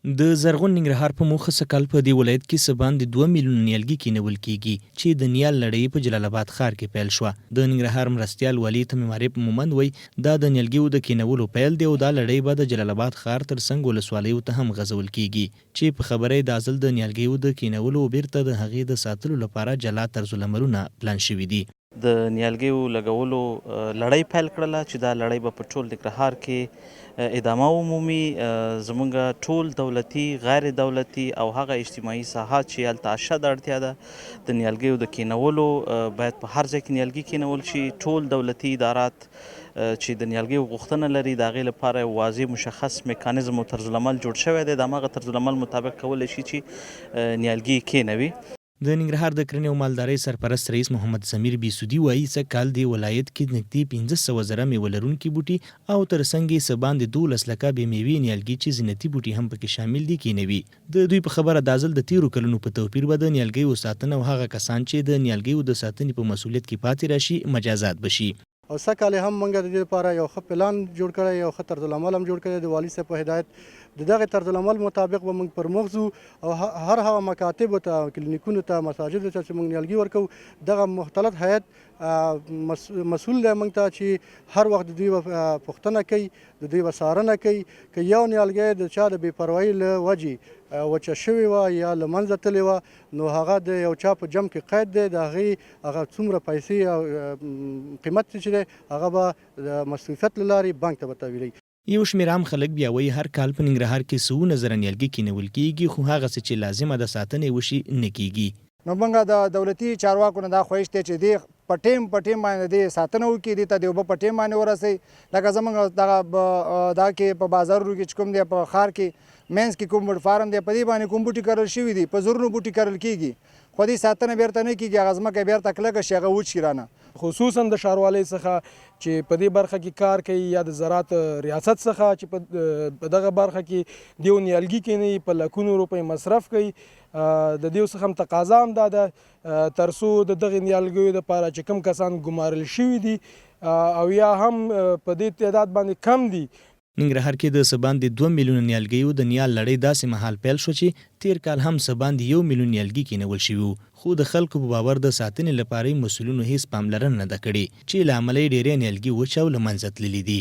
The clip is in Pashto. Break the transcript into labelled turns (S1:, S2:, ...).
S1: د زرغون ننګرهار په موخه سکهال په دې ولایت کې څه باندې 2 میلیونه نیالګي کینول کیږي چې د نیال لړۍ په جلال آباد ښار کې پیل شوه. د ننګرهار مرستیال والي تمیم عارف مومند وایي دا د نیالګیو د کینولو پیل دی او دا لړۍ به د جلال آباد ښار تر څنګ ولسوالیو ته هم غځول کیږي چې په خبره د ځل د نیالګیو د کینولو او بیرته د هغې د ساتلو لپاره جلا طرزالعملونه پلان شوي دي.
S2: د نیالګیو لګولو لړۍ پیل کړله چې دا لړۍ به په ټول ننګرهار کې ادامه ومومي. زموږ ټول دولتي، غیر دولتي او هغه اجتماعي ساحات چې هلته اشد اړتیا ده د نیالګیو د کینولو باید په هر ځای کې نیالګي کینول شي. ټول دولتي ادارات چې د نیالګیو غوښتنه لري د هغې لپاره یو واضح مشخص میکانیزم او طرزالعمل جوړ شوی دی. د هماغه طرزالعمل مطابق کولی شي چې نیالګي کینوي.
S1: د ننګرهار د کرنې او مالدارۍ سرپرست رئیس محمد سمیر بیسودي وایي سږکال دې ولایت کې نږدې 1500 زره میوه لرونکي بوټي او تر څنګ یې څه باندې 12 لکه بې میوې نیالګي چې زینتي بوټي هم پکې شامل دي کینوي. د دوی په خبره دا ځل د تیرو کلونو په توپیر به د نیالګیو ساتنه او هغه کسان چې د نیالګیو د ساتنې په مسؤلیت کې پاتې راشي مجازات بشي.
S3: او سږکال هم موږ د دې لپاره یو ښه پلان جوړ کړی، یو ښه طرزالعمل هم جوړ کړی د والي صاحب په هدایت. د دغه طرزالعمل مطابق به موږ پر مخ ځو او هر هغه مکاتبو ته، کلینیکونو ته، مساجدو ته چې موږ نیالګي ورکوو، دغه مختلط هیئت مسؤول دی موږ ته چې هر وخت د دوی به پوښتنه کوي، د دوی به څارنه کوي. که یو نیالګی د چا د بې پروایي له وجې وچه شوې وه یا له منځه تللې وه، نو هغه د یو چا په جمع کې قید دی. د هغې هغه څومره پیسې او قیمت چې دی هغه به د مصروفیت له لارې بانک ته به تحویلوي.
S1: یو شمېر عام خلک بیا وایي هر کال په ننګرهار کې سوونه زره نیالګي کینول کیږي، خو هغه څه چې لازمه د ساتنې وشي نه کیږي.
S4: نو موږ د دولتي چارواکو نه دا خواهش دی چې دې په ټیم باندې دې ساتنه وکړي، دې ته د اوبه په ټیم باندې ورسوي. لکه زموږ دا کې په بازارونو کې چې کوم دی، په ښار کې مینځ کې کوم بوټ فارم دی، په دې باندې کوم بوټي کرل شوي دي، په زرونو بوټي کرل کیږي، خو دې ساتنه بیرته نه کیږي. هغه ځمکه بیرته کلکه شي، هغه وچ شي رانه.
S5: خصوصا د ښاروالۍ څخه چې په دې برخه کې کار کوي یا د زراعت ریاست څخه چې په دغه برخه کې دیو نیالګي کینی په لکونو روپۍ مصرف کوي. د دیو څخه هم تقاضا هم دا ده تر څو د دغه نیالګیو دپاره چې کوم کسان ګمارل شوي دي او یا هم په دې تعداد باندې کم دي.
S1: ننګرهار کې د څه باندې 2 میلیونه نیالګیو د نیال لړۍ داسې مهال پیل شو چې تیر کال هم څه باندې 1 میلیون نیالګي کینول شوي وو، خو د خلکو په باور د ساتنې لپاره مسؤلینو هیڅ پاملرنه نه ده کړې چې له امله یې ډېری نیالګي وچ او له منځه تللي دي.